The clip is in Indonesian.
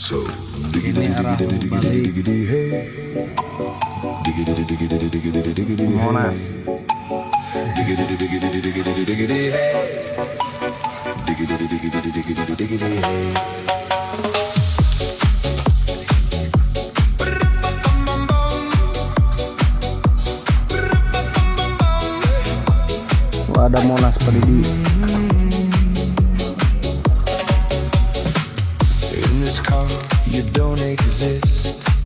Ini arah balik Monas. Wah, ada Monas Pedidi. In this car, you don't exist.